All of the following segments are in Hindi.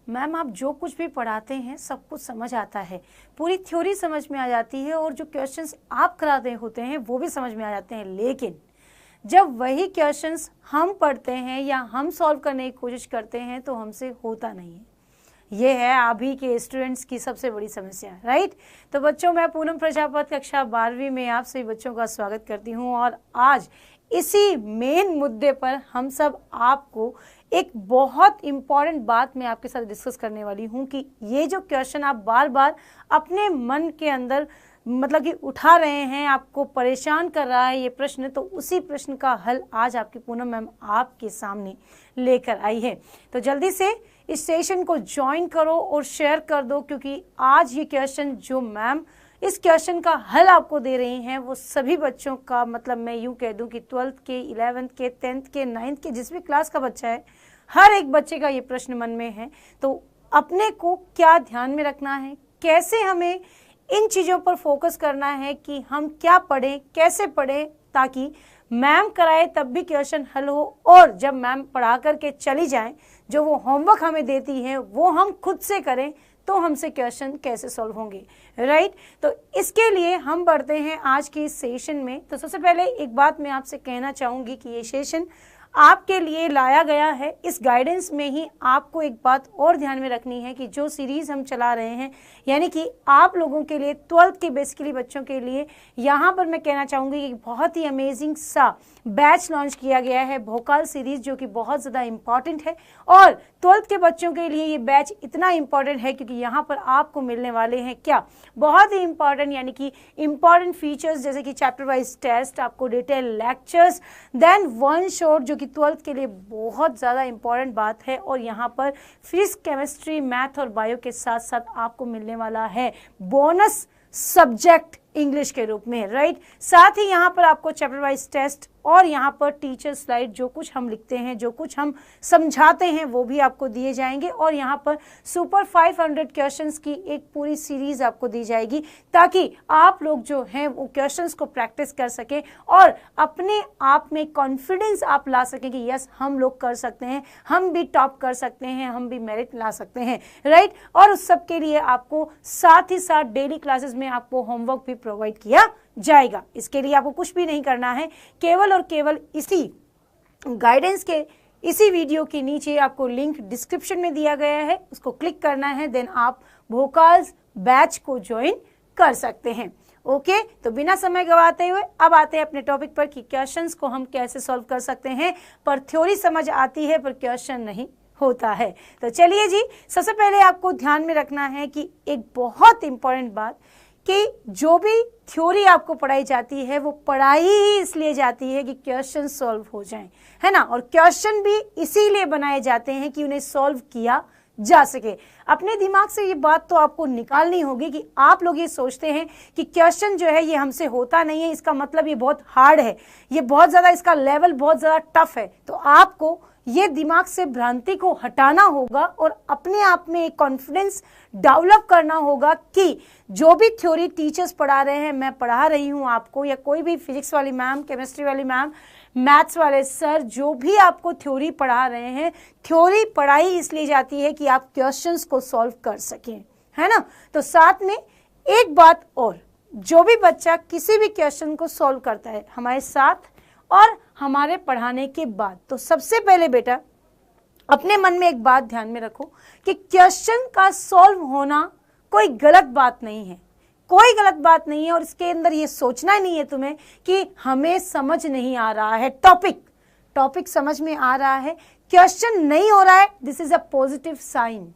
मैम आप जो कुछ भी पढ़ाते हैं सब कुछ समझ आता है, पूरी थ्योरी समझ में आ जाती है और जो क्वेश्चंस आप कराते होते हैं वो भी समझ में आ जाते हैं, लेकिन जब वही क्वेश्चंस हम पढ़ते हैं या हम सॉल्व करने की कोशिश करते हैं तो हमसे होता नहीं है। ये है अभी के स्टूडेंट्स की सबसे बड़ी समस्या, राइट। तो बच्चों, मैं पूनम प्रजापति कक्षा 12वीं में आप सभी बच्चों का स्वागत करती हूँ और आज इसी मेन मुद्दे पर हम सब आपको एक बहुत इम्पॉर्टेंट बात मैं आपके साथ डिस्कस करने वाली हूँ कि ये जो क्वेश्चन आप बार बार अपने मन के अंदर मतलब कि उठा रहे हैं, आपको परेशान कर रहा है ये प्रश्न, तो उसी प्रश्न का हल आज आपकी पूनम मैम आपके सामने लेकर आई है। तो जल्दी से इस सेशन को ज्वाइन करो और शेयर कर दो, क्योंकि आज ये क्वेश्चन जो मैम इस क्वेश्चन का हल आपको दे रही हैं वो सभी बच्चों का, मतलब मैं यूं कह दूं कि 12th के, 11th के, 10th के, 9th के, जिस भी क्लास का बच्चा है, हर एक बच्चे का ये प्रश्न मन में है। तो अपने को क्या ध्यान में रखना है, कैसे हमें इन चीज़ों पर फोकस करना है कि हम क्या पढ़ें, कैसे पढ़ें, ताकि मैम कराए तब भी क्वेश्चन हल हो और जब मैम पढ़ा करके चली जाएं, जो वो होमवर्क हमें देती हैं वो हम खुद से करें, तो हमसे क्वेश्चन कैसे सॉल्व होंगे, राइट। तो इसके लिए हम बढ़ते हैं आज के इस सेशन में। तो सबसे पहले एक बात मैं आपसे कहना चाहूँगी कि ये सेशन आपके लिए लाया गया है। इस गाइडेंस में ही आपको एक बात और ध्यान में रखनी है कि जो सीरीज़ हम चला रहे हैं, यानी कि आप लोगों के लिए 12th के बेसिकली बच्चों के लिए यहाँ पर मैं कहना चाहूँगी कि बहुत ही अमेजिंग सा बैच लॉन्च किया गया है, भोकाल सीरीज़, जो कि बहुत ज़्यादा इम्पॉर्टेंट है। और 12th के बच्चों के लिए ये बैच इतना इम्पॉर्टेंट है क्योंकि यहाँ पर आपको मिलने वाले हैं क्या, बहुत ही इम्पॉर्टेंट, यानी कि इम्पॉर्टेंट फीचर्स जैसे कि चैप्टर वाइज टेस्ट, आपको detail lectures, then one shot, जो कि 12th के लिए बहुत ज़्यादा इम्पॉर्टेंट बात है। और यहाँ पर फिजिक्स, केमिस्ट्री, मैथ और बायो के साथ साथ आपको मिलने वाला है बोनस सब्जेक्ट इंग्लिश के रूप में, राइट। साथ ही यहाँ पर आपको चैप्टर वाइज टेस्ट और यहाँ पर टीचर स्लाइड, जो कुछ हम लिखते हैं, जो कुछ हम समझाते हैं, वो भी आपको दिए जाएंगे। और यहाँ पर सुपर 500 क्वेश्चंस की एक पूरी सीरीज आपको दी जाएगी, ताकि आप लोग जो हैं वो क्वेश्चंस को प्रैक्टिस कर सकें और अपने आप में कॉन्फिडेंस आप ला सकें कि यस, हम लोग कर सकते हैं, हम भी टॉप कर सकते हैं, हम भी मेरिट ला सकते हैं, राइट। और उस सब के लिए आपको साथ ही साथ डेली क्लासेस में आपको होमवर्क भी प्रोवाइड किया जाएगा। इसके लिए आपको कुछ भी नहीं करना है, केवल और केवल इसी गाइडेंस के इसी वीडियो के नीचे आपको लिंक डिस्क्रिप्शन में दिया गया है, उसको क्लिक करना है, देन आप भोकाल्स बैच को ज्वाइन कर सकते हैं। ओके, तो बिना समय गवाते हुए अब आते हैं अपने टॉपिक पर कि क्वेश्चंस को हम कैसे सॉल्व कर सकते हैं। पर थ्योरी समझ आती है पर क्वेश्चन नहीं होता है। तो चलिए जी, सबसे पहले आपको ध्यान में रखना है कि एक बहुत इंपॉर्टेंट बात कि जो भी थ्योरी आपको पढ़ाई जाती है वो पढ़ाई ही इसलिए जाती है कि क्वेश्चन सॉल्व हो जाएं, है ना। और क्वेश्चन भी इसीलिए बनाए जाते हैं कि उन्हें सॉल्व किया जा सके। अपने दिमाग से ये बात तो आपको निकालनी होगी कि आप लोग ये सोचते हैं कि क्वेश्चन जो है ये हमसे होता नहीं है, इसका मतलब ये बहुत हार्ड है, ये बहुत ज़्यादा, इसका लेवल बहुत ज़्यादा टफ है। तो आपको ये दिमाग से भ्रांति को हटाना होगा और अपने आप में एक कॉन्फिडेंस डेवलप करना होगा कि जो भी थ्योरी टीचर्स पढ़ा रहे हैं, मैं पढ़ा रही हूँ आपको, या कोई भी फिजिक्स वाली मैम, केमिस्ट्री वाली मैम, मैथ्स वाले सर, जो भी आपको थ्योरी पढ़ा रहे हैं, थ्योरी पढ़ाई इसलिए जाती है कि आप क्वेश्चंस को सॉल्व कर सकें, है ना। तो साथ में एक बात और, जो भी बच्चा किसी भी क्वेश्चन को सॉल्व करता है हमारे साथ और हमारे पढ़ाने के बाद, तो सबसे पहले बेटा अपने मन में एक बात ध्यान में रखो कि क्वेश्चन का सॉल्व होना कोई गलत बात नहीं है, कोई गलत बात नहीं है। और इसके अंदर ये सोचना ही नहीं है तुम्हें कि हमें समझ नहीं आ रहा है, टॉपिक समझ में आ रहा है, क्वेश्चन नहीं हो रहा है, this is a positive sign.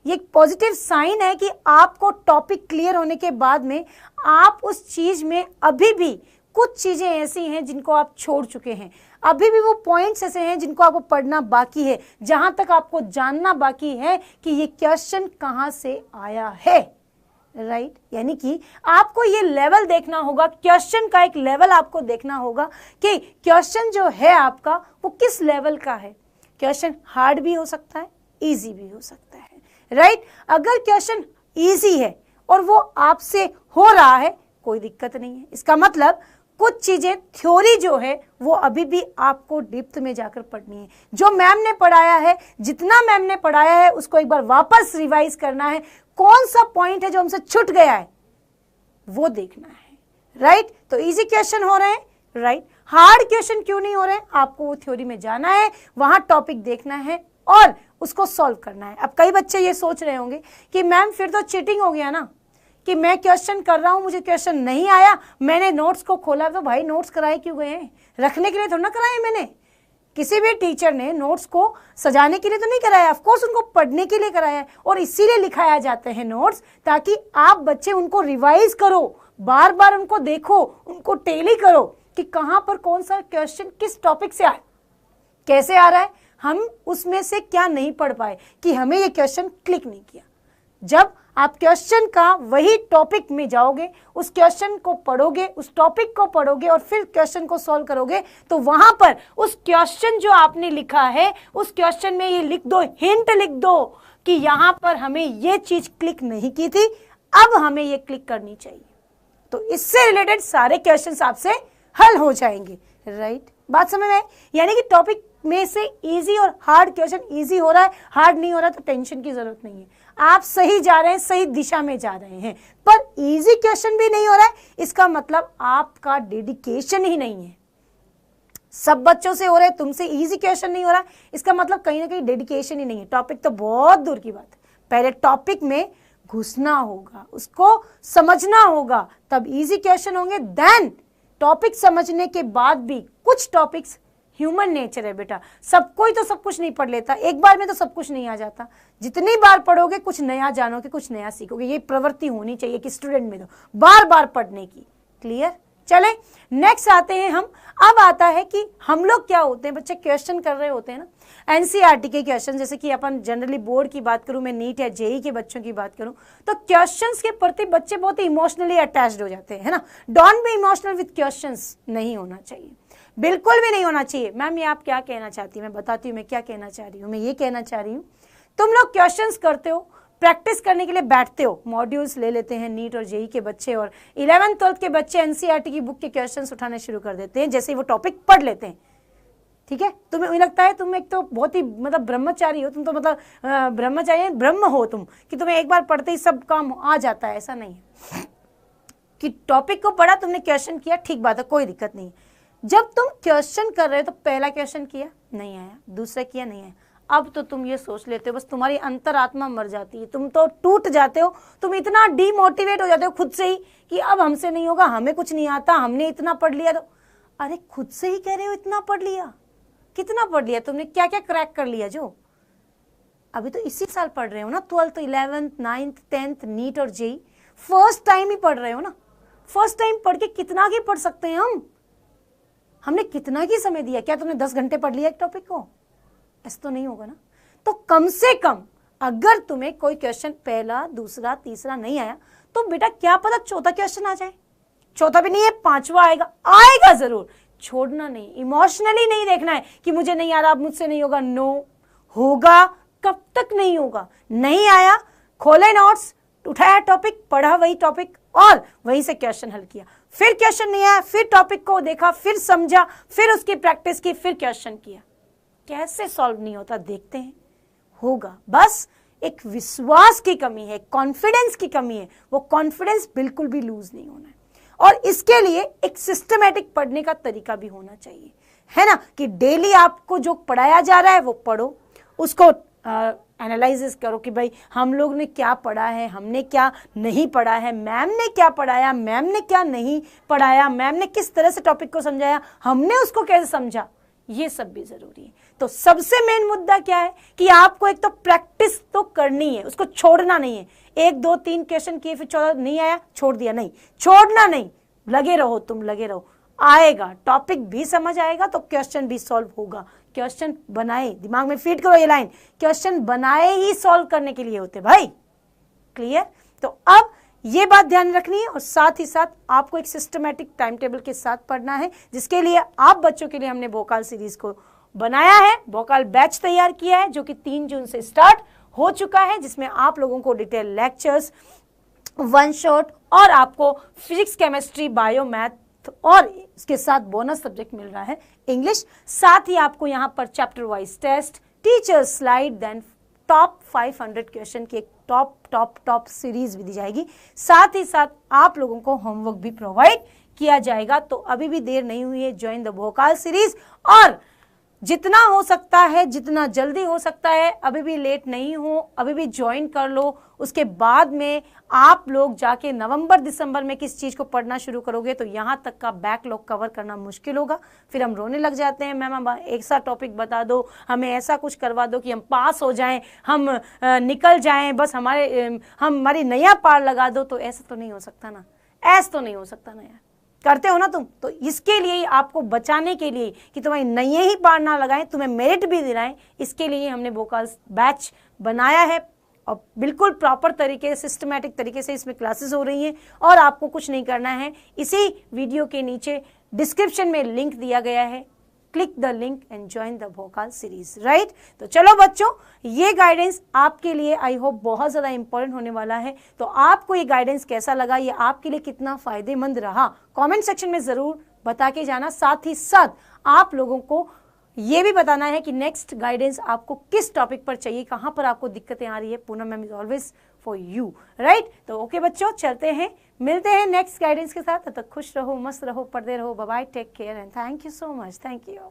ये एक पॉजिटिव साइन है कि आपको टॉपिक क्लियर होने के बाद में आप उस चीज में अभी भी कुछ चीजें ऐसी हैं जिनको आप छोड़ चुके हैं, अभी भी वो पॉइंट्स ऐसे हैं जिनको आपको पढ़ना बाकी है, जहां तक आपको जानना बाकी है कि ये क्वेश्चन कहां से आया है, राइट। यानी कि आपको ये लेवल देखना होगा, क्वेश्चन का एक लेवल आपको देखना होगा कि क्वेश्चन जो है आपका वो किस लेवल का है। क्वेश्चन हार्ड भी हो सकता है, इजी भी हो सकता है, राइट। अगर क्वेश्चन इजी है और वो आपसे हो रहा है, कोई दिक्कत नहीं है, इसका मतलब कुछ चीजें थ्योरी जो है वो अभी भी आपको डेप्थ में जाकर पढ़नी है। जो मैम ने पढ़ाया है, जितना मैम ने पढ़ाया है उसको एक बार वापस रिवाइज करना है। कौन सा पॉइंट है जो हमसे छूट गया है वो देखना है, राइट। तो इजी क्वेश्चन हो रहे हैं, राइट। हार्ड क्वेश्चन क्यों नहीं हो रहे हैं? आपको वो थ्योरी में जाना है, वहां टॉपिक देखना है और उसको सॉल्व करना है। अब कई बच्चे ये सोच रहे होंगे कि मैम फिर तो चीटिंग हो गया ना, कि मैं क्वेश्चन कर रहा हूं, मुझे क्वेश्चन नहीं आया, मैंने नोट्स को खोला। तो भाई नोट्स कराए क्यों गए हैं? रखने के लिए थोड़ा ना कराए मैंने। किसी भी टीचर ने नोट्स को सजाने के लिए तो नहीं कराया, ऑफ कोर्स उनको पढ़ने के लिए कराया है। और इसीलिए लिखाया जाते हैं नोट्स, ताकि आप बच्चे उनको रिवाइज करो, बार बार उनको देखो, उनको टेली करो कि कहां पर कौन सा क्वेश्चन किस टॉपिक से आए, कैसे आ रहा है, हम उसमें से क्या नहीं पढ़ पाए कि हमें ये क्वेश्चन क्लिक नहीं किया। जब आप क्वेश्चन का वही टॉपिक में जाओगे, उस क्वेश्चन को पढ़ोगे, उस टॉपिक को पढ़ोगे और फिर क्वेश्चन को सॉल्व करोगे, तो वहां पर उस क्वेश्चन जो आपने लिखा है उस क्वेश्चन में ये लिख दो, हिंट लिख दो कि यहां पर हमें ये चीज क्लिक नहीं की थी, अब हमें ये क्लिक करनी चाहिए। तो इससे रिलेटेड सारे क्वेश्चंस आपसे हल हो जाएंगे, राइट। बात समझ में? यानी कि टॉपिक में से इजी और हार्ड क्वेश्चन इजी हो रहा है, हार्ड नहीं हो रहा, तो टेंशन की जरूरत नहीं है। आप सही जा रहे हैं, सही दिशा में जा रहे हैं। पर इजी क्वेश्चन भी नहीं हो रहा है, इसका मतलब आपका डेडिकेशन ही नहीं है। सब बच्चों से हो रहे, तुमसे इजी क्वेश्चन नहीं हो रहा, इसका मतलब कहीं ना कहीं डेडिकेशन ही नहीं है। टॉपिक तो बहुत दूर की बात है, पहले टॉपिक में घुसना होगा, उसको समझना होगा, तब इजी क्वेश्चन होंगे। देन टॉपिक समझने के बाद भी कुछ टॉपिक्स, ह्यूमन नेचर है बेटा, सब कोई तो सब कुछ नहीं पढ़ लेता, एक बार में तो सब कुछ नहीं आ जाता। जितनी बार पढ़ोगे कुछ नया जानोगे, कुछ नया सीखोगे। ये प्रवृत्ति होनी चाहिए कि स्टूडेंट में तो बार बार पढ़ने की। क्लियर? चले नेक्स्ट आते हैं हम। अब आता है कि हम लोग क्या होते हैं, बच्चे क्वेश्चन कर रहे होते हैं ना, एनसीईआरटी के क्वेश्चन, जैसे कि अपन जनरली बोर्ड की बात करूं, मैं नीट या जेई के बच्चों की बात करूं, तो क्वेश्चंस के प्रति बच्चे बहुत ही इमोशनली अटैच्ड हो जाते हैं, है ना। Don't be emotional with questions, नहीं होना चाहिए, बिल्कुल भी नहीं होना चाहिए। मैम ये आप क्या कहना चाहती है? मैं बताती हूँ मैं क्या कहना चाह रही हूँ। मैं ये कहना चाह रही हूँ, तुम लोग क्वेश्चंस करते हो, प्रैक्टिस करने के लिए बैठते हो, मॉड्यूल्स ले लेते हैं नीट और जेई के बच्चे, और 11th 12th के बच्चे एनसीईआरटी की बुक के क्वेश्चंस उठाने शुरू कर देते हैं जैसे ही वो टॉपिक पढ़ लेते हैं। ठीक है, तुम्हें लगता है तुम एक तो बहुत ही मतलब ब्रह्मचारी हो, तुम तो मतलब ब्रह्मचारी ब्रह्म हो तुम, कि तुम्हें एक बार पढ़ते ही सब काम आ जाता है। ऐसा नहीं है कि टॉपिक को पढ़ा, तुमने क्वेश्चन किया, ठीक बात है, कोई दिक्कत नहीं। जब तुम क्वेश्चन कर रहे हो तो पहला क्वेश्चन किया, नहीं आया, दूसरा किया, नहीं आया, अब तो तुम ये सोच लेते हो, बस तुम्हारी अंतरात्मा मर जाती है, तुम तो टूट जाते हो, तुम इतना डीमोटिवेट हो जाते हो खुद से ही कि अब हमसे नहीं होगा, हमें कुछ नहीं आता, हमने इतना पढ़ लिया। तो अरे खुद से ही कह रहे हो इतना पढ़ लिया, कितना पढ़ लिया तुमने, क्या क्या क्रैक कर लिया? जो अभी तो इसी साल पढ़ रहे हो ना, 12th 11th 9th 10th NEET और जेई, फर्स्ट टाइम ही पढ़ रहे हो ना। फर्स्ट टाइम पढ़ के कितना ही पढ़ सकते हैं हमने कितना ही समय दिया? क्या तुमने 10 घंटे पढ़ लिया एक टॉपिक को? ऐसा तो नहीं होगा ना। तो कम से कम अगर तुम्हें कोई क्वेश्चन पहला, दूसरा, तीसरा नहीं आया, तो बेटा क्या पता चौथा क्वेश्चन आ जाए, चौथा भी नहीं है, पांचवा आएगा, आएगा जरूर, छोड़ना नहीं, इमोशनली नहीं देखना है कि मुझे नहीं आ रहा, अब मुझसे नहीं होगा। नो, होगा। कब तक नहीं होगा? नहीं आया, खोले नोट्स, उठाया टॉपिक, पढ़ा वही टॉपिक और वहीं से क्वेश्चन हल किया। फिर क्वेश्चन नहीं आया, फिर टॉपिक को देखा, फिर समझा, फिर उसकी प्रैक्टिस की, फिर क्वेश्चन किया। कैसे सॉल्व नहीं होता देखते हैं, होगा। बस एक विश्वास की कमी है, कॉन्फिडेंस की कमी है, वो कॉन्फिडेंस बिल्कुल भी लूज नहीं होना है। और इसके लिए एक सिस्टमैटिक पढ़ने का तरीका भी होना चाहिए, है ना, कि डेली आपको जो पढ़ाया जा रहा है वो पढ़ो, उसको एनालिसिस करो कि भाई हम लोग ने क्या पढ़ा है, हमने क्या नहीं पढ़ा है, मैम ने क्या पढ़ाया, मैम ने क्या नहीं पढ़ाया, मैम ने किस तरह से टॉपिक को समझाया, हमने उसको कैसे समझा, ये सब भी जरूरी है। तो सबसे मेन मुद्दा क्या है कि आपको एक तो प्रैक्टिस तो करनी है, उसको छोड़ना नहीं है। 1 2 3 क्वेश्चन किए, फिर 14 नहीं आया, छोड़ दिया, नहीं, छोड़ना नहीं, लगे रहो, तुम लगे रहो, आएगा, टॉपिक भी समझ आएगा तो क्वेश्चन भी सॉल्व होगा। क्वेश्चन बनाए, दिमाग में फीड करो ये लाइन, क्वेश्चन बनाए ही सॉल्व करने के लिए होते भाई। क्लियर? तो अब ये बात ध्यान रखनी है, और साथ ही साथ आपको एक सिस्टमैटिक टाइम टेबल के साथ पढ़ना है, जिसके लिए आप बच्चों के लिए हमने वोकल सीरीज को बनाया है, वोकल बैच तैयार किया है, जो कि 3 जून से स्टार्ट हो चुका है, जिसमें आप लोगों को डिटेल लेक्चर्स, वन शॉट और आपको physics, chemistry, bio, math math और इसके साथ बोनस सब्जेक्ट मिल रहा है इंग्लिश। साथ ही आपको यहाँ पर chapter wise test, teacher slide, then top 500 question की एक टॉप सीरीज भी दी जाएगी। साथ ही साथ आप लोगों को होमवर्क भी प्रोवाइड किया जाएगा। तो अभी भी देर नहीं हुई है, ज्वाइन द भोकाल सीरीज, और जितना हो सकता है, जितना जल्दी हो सकता है, अभी भी लेट नहीं हो, अभी भी ज्वाइन कर लो। उसके बाद में आप लोग जाके नवंबर दिसंबर में किस चीज़ को पढ़ना शुरू करोगे तो यहाँ तक का बैकलॉग कवर करना मुश्किल होगा। फिर हम रोने लग जाते हैं, मैम एक सा टॉपिक बता दो, हमें ऐसा कुछ करवा दो कि हम पास हो जाएं, हम निकल जाएं, बस हमारी नया पार लगा दो। तो ऐसा तो नहीं हो सकता ना, ऐसा तो नहीं हो सकता ना यार। करते हो ना तुम, तो इसके लिए आपको बचाने के लिए कि तुम्हारी नए ही पार ना लगाएं, तुम्हें मेरिट भी दिलाएं, इसके लिए हमने भोकाल बैच बनाया है और बिल्कुल प्रॉपर तरीके, सिस्टमैटिक तरीके से इसमें क्लासेस हो रही हैं। और आपको कुछ नहीं करना है, इसी वीडियो के नीचे डिस्क्रिप्शन में लिंक दिया गया है, click the link and join the Bhokaal series, right. तो चलो बच्चों, ये गाइडेंस आपके लिए आई होप बहुत ज़्यादा इंपॉर्टेंट होने वाला है। तो आपको ये गाइडेंस कैसा लगा, ये आपके लिए कितना फायदेमंद रहा, कमेंट सेक्शन में ज़रूर बता के जाना। साथ ही साथ आप लोगों को ये भी बताना है कि नेक्स्ट गाइडेंस आपको किस टॉपिक पर चाहिए, कहाँ पर आपको दिक्कतें आ रही है। Poonam ma'am is always for you, right. तो ओके बच्चों, चलते हैं, मिलते हैं नेक्स्ट गाइडेंस के साथ। तब तक खुश रहो, मस्त रहो, पढ़ते रहो। Bye bye, take care and thank you so much, thank you.